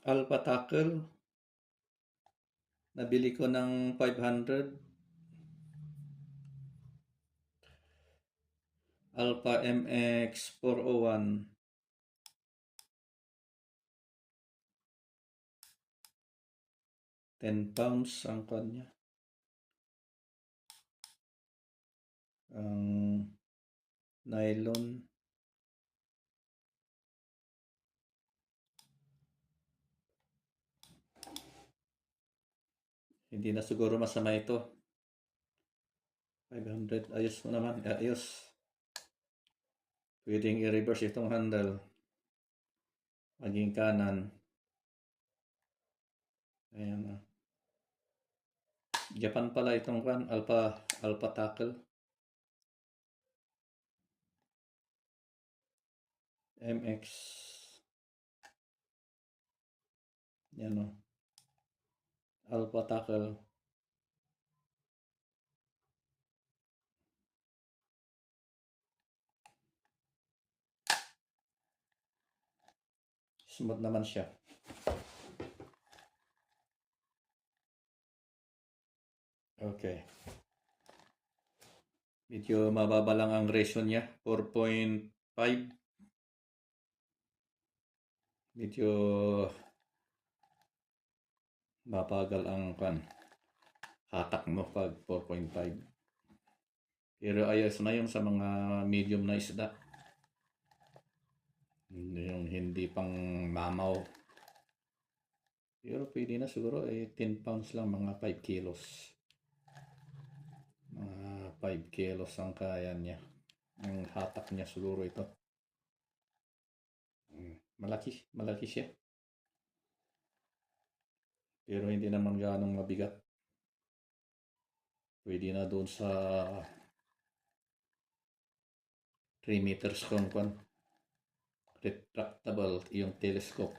Alpha Tackle. Nabili ko ng 500. Alpha MX 401. 10 pounds ang kanya. Ang nylon. Hindi na siguro masama ito. 500. Ayos mo naman. Ayos. Pwedeng i-reverse itong handle. Maging kanan. Ayan na. Japan pala itong kan. Alpha Tackle. MX. Yan o. Alpha Tackle. Smooth naman siya. Okay. Medyo mababa lang ang ratio niya. 4.5. Medyo mabagal ang hatak mo pag 4.5. Pero ayos na yung sa mga medium na isda. Yung hindi pang mamaw. Pero pwede na siguro 10 pounds lang, mga 5 kilos. Mga 5 kilos ang kaya niya. Ang hatak niya siguro ito. Malaki siya. Pero hindi naman ganong mabigat. Pwede na doon sa 3 meters kung retractable yung telescope.